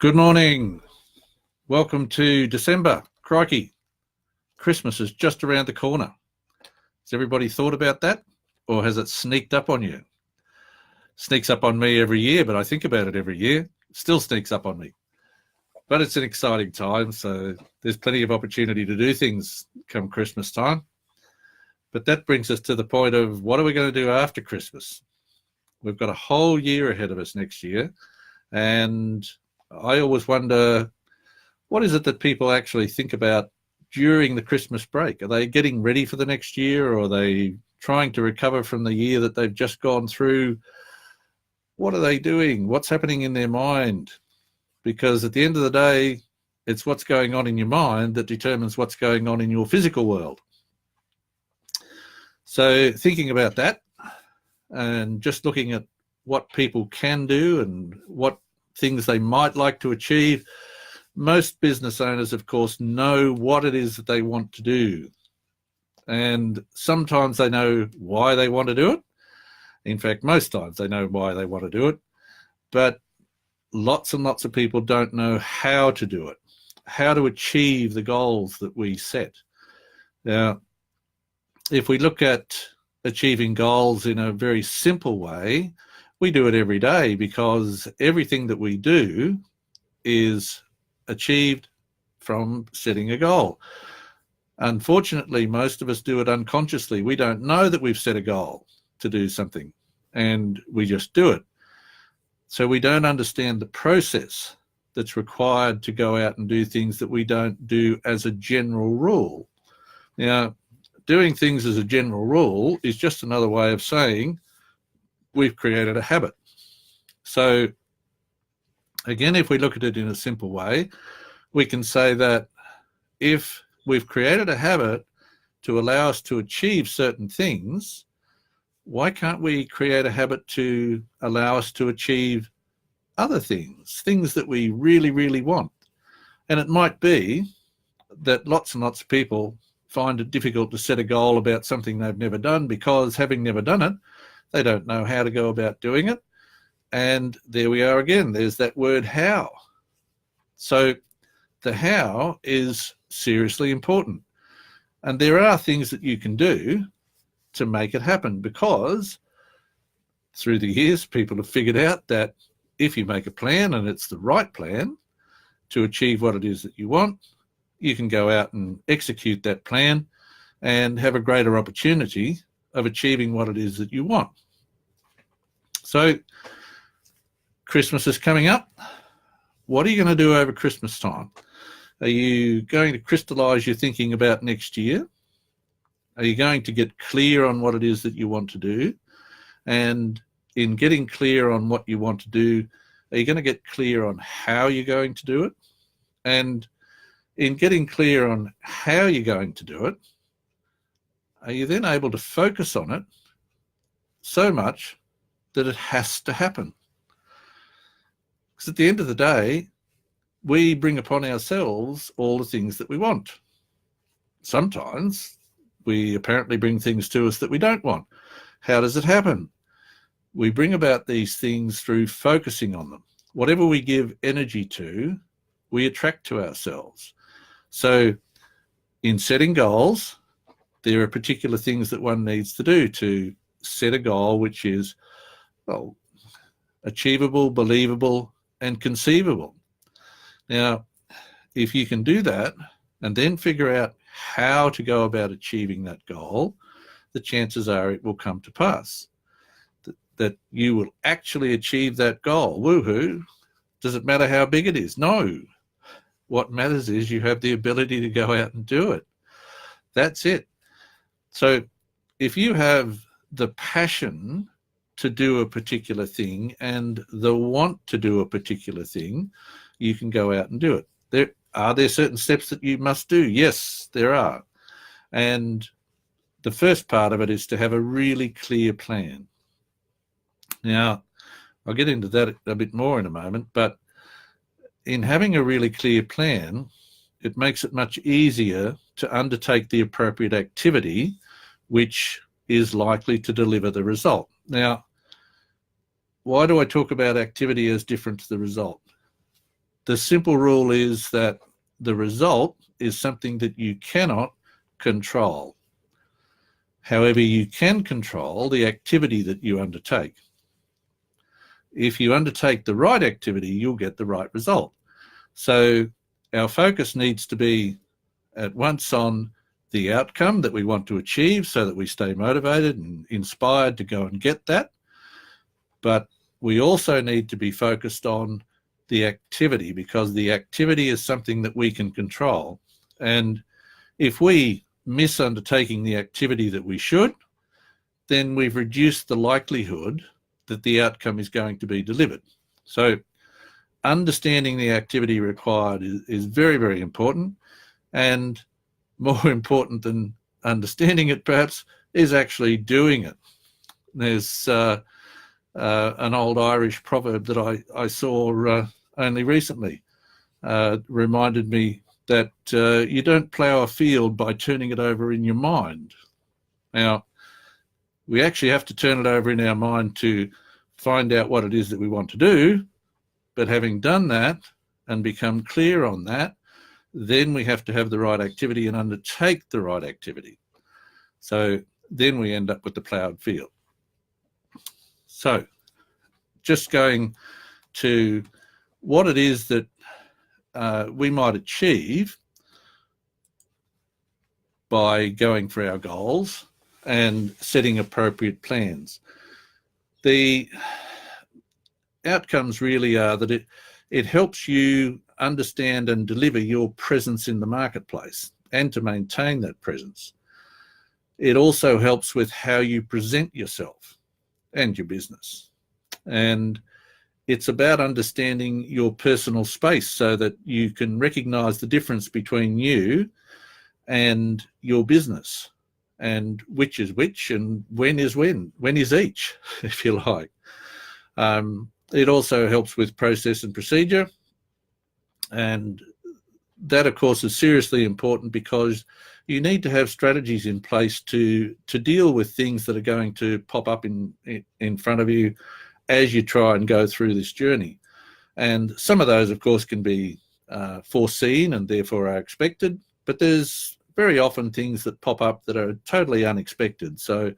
Good morning. Welcome to December. Crikey, Christmas is just around the corner. Has everybody thought about that? Or has it sneaked up on you? Sneaks up on me every year, but I think about it every year. Still sneaks up on me. But it's an exciting time, so there's plenty of opportunity to do things come Christmas time. But that brings us to the point of what are we going to do after Christmas? We've got a whole year ahead of us next year, and I always wonder, what is it that people actually think about during the Christmas break? Are they getting ready for the next year, or are they trying to recover from the year that they've just gone through? What are they doing? What's happening in their mind? Because at the end of the day, it's what's going on in your mind that determines what's going on in your physical world. So thinking about that and just looking at what people can do and what things they might like to achieve. Most business owners, of course, know what it is that they want to do. And sometimes they know why they want to do it. In fact, most times they know why they want to do it. But lots and lots of people don't know how to do it, how to achieve the goals that we set. Now, if we look at achieving goals in a very simple way, we do it every day because everything that we do is achieved from setting a goal. Unfortunately, most of us do it unconsciously. We don't know that we've set a goal to do something, and we just do it. So we don't understand the process that's required to go out and do things that we don't do as a general rule. Now, doing things as a general rule is just another way of saying we've created a habit. So again, if we look at it in a simple way, we can say that if we've created a habit to allow us to achieve certain things, why can't we create a habit to allow us to achieve other things, things that we really, really want? And it might be that lots and lots of people find it difficult to set a goal about something they've never done because, having never done it, they don't know how to go about doing it. And there we are again. There's that word how. So the how is seriously important. And there are things that you can do to make it happen, because through the years, people have figured out that if you make a plan and it's the right plan to achieve what it is that you want, you can go out and execute that plan and have a greater opportunity of achieving what it is that you want. So Christmas is coming up. What are you going to do over Christmas time? Are you going to crystallize your thinking about next year? Are you going to get clear on what it is that you want to do? And in getting clear on what you want to do, are you going to get clear on how you're going to do it? And in getting clear on how you're going to do it, are you then able to focus on it so much that it has to happen? Because at the end of the day, we bring upon ourselves all the things that we want. Sometimes we apparently bring things to us that we don't want. How does it happen? We bring about these things through focusing on them. Whatever we give energy to, we attract to ourselves. So in setting goals, there are particular things that one needs to do to set a goal which is, well, achievable, believable, and conceivable. Now, if you can do that and then figure out how to go about achieving that goal, the chances are it will come to pass, that you will actually achieve that goal. Woohoo! Does it matter how big it is? No. What matters is you have the ability to go out and do it. That's it. So if you have the passion to do a particular thing and the want to do a particular thing, you can go out and do it. Are there certain steps that you must do? Yes, there are. And the first part of it is to have a really clear plan. Now, I'll get into that a bit more in a moment, but in having a really clear plan, it makes it much easier to undertake the appropriate activity which is likely to deliver the result. Now, why do I talk about activity as different to the result? the simple rule is that the result is something that you cannot control. However, you can control the activity that you undertake. If you undertake the right activity, you'll get the right result. So our focus needs to be at once on the outcome that we want to achieve so that we stay motivated and inspired to go and get that. But we also need to be focused on the activity, because the activity is something that we can control. And if we miss undertaking the activity that we should, then we've reduced the likelihood that the outcome is going to be delivered. So understanding the activity required is very, very important. And more important than understanding it, perhaps, is actually doing it. There's an old Irish proverb that I saw only recently, reminded me that you don't plough a field by turning it over in your mind. Now, we actually have to turn it over in our mind to find out what it is that we want to do, but having done that and become clear on that, then we have to have the right activity and undertake the right activity. So then we end up with the ploughed field. So just going to what it is that we might achieve by going for our goals and setting appropriate plans. The outcomes really are that it helps you understand and deliver your presence in the marketplace and to maintain that presence. It also helps with how you present yourself and your business. And it's about understanding your personal space so that you can recognize the difference between you and your business, and which is which and when is each, if you like. It also helps with process and procedure. And that, of course, is seriously important because you need to have strategies in place to deal with things that are going to pop up in front of you as you try and go through this journey. And some of those, of course, can be foreseen and therefore are expected, but there's very often things that pop up that are totally unexpected. So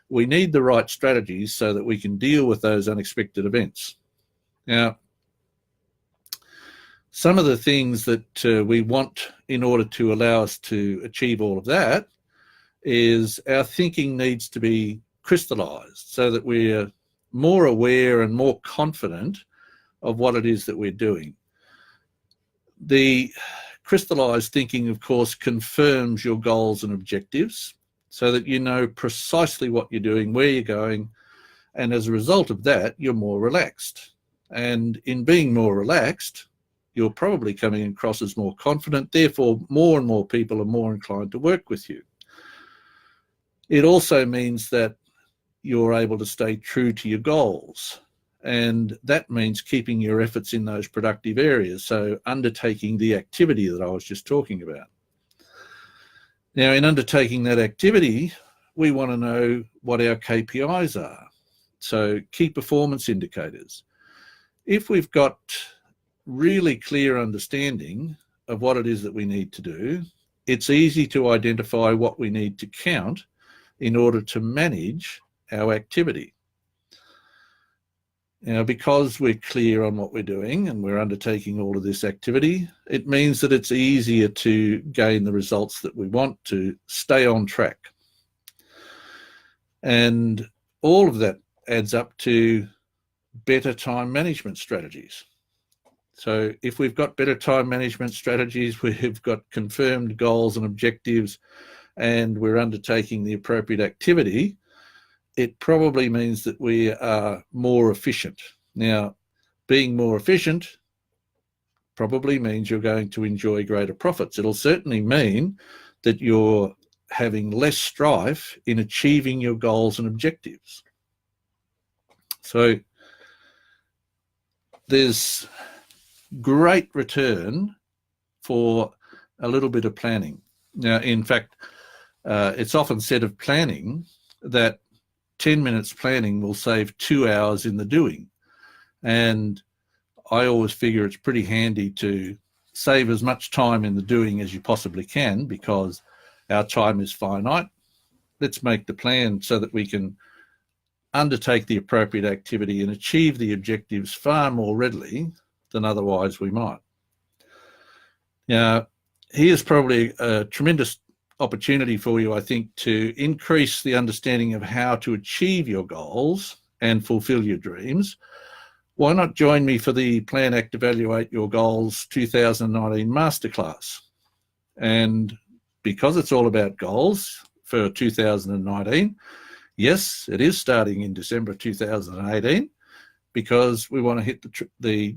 we need the right strategies so that we can deal with those unexpected events. Now, some of the things that we want in order to allow us to achieve all of that is our thinking needs to be crystallized so that we're more aware and more confident of what it is that we're doing. The crystallized thinking, of course, confirms your goals and objectives so that you know precisely what you're doing, where you're going, and as a result of that, you're more relaxed. And in being more relaxed, you're probably coming across as more confident, therefore more and more people are more inclined to work with you. It also means that you're able to stay true to your goals, and that means keeping your efforts in those productive areas, so undertaking the activity that I was just talking about. Now, in undertaking that activity, we want to know what our KPIs are, so key performance indicators. If we've got really clear understanding of what it is that we need to do, it's easy to identify what we need to count in order to manage our activity. Now, because we're clear on what we're doing and we're undertaking all of this activity, it means that it's easier to gain the results that we want, to stay on track. And all of that adds up to better time management strategies. So if we've got better time management strategies, we've got confirmed goals and objectives, and we're undertaking the appropriate activity, it probably means that we are more efficient. Now, being more efficient probably means you're going to enjoy greater profits. It'll certainly mean that you're having less strife in achieving your goals and objectives. So there's great return for a little bit of planning. Now, in fact, it's often said of planning that 10 minutes planning will save 2 hours in the doing. And I always figure it's pretty handy to save as much time in the doing as you possibly can, because our time is finite. Let's make the plan so that we can undertake the appropriate activity and achieve the objectives far more readily than otherwise we might. Now, here's probably a tremendous opportunity for you, I think, to increase the understanding of how to achieve your goals and fulfill your dreams. Why not join me for the Plan, Act, Evaluate Your Goals 2019 Masterclass? And because it's all about goals for 2019, yes, it is starting in December 2018, because we want to hit the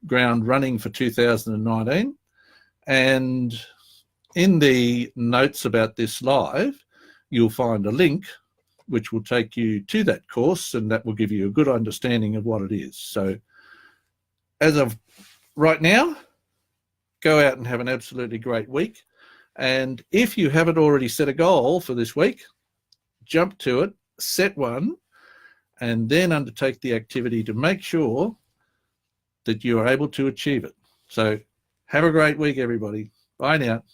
ground running for 2019. And in the notes about this live, you'll find a link which will take you to that course, and that will give you a good understanding of what it is. So as of right now, go out and have an absolutely great week. And if you haven't already set a goal for this week, jump to it, set one, and then undertake the activity to make sure that you are able to achieve it. So have a great week, everybody. Bye now.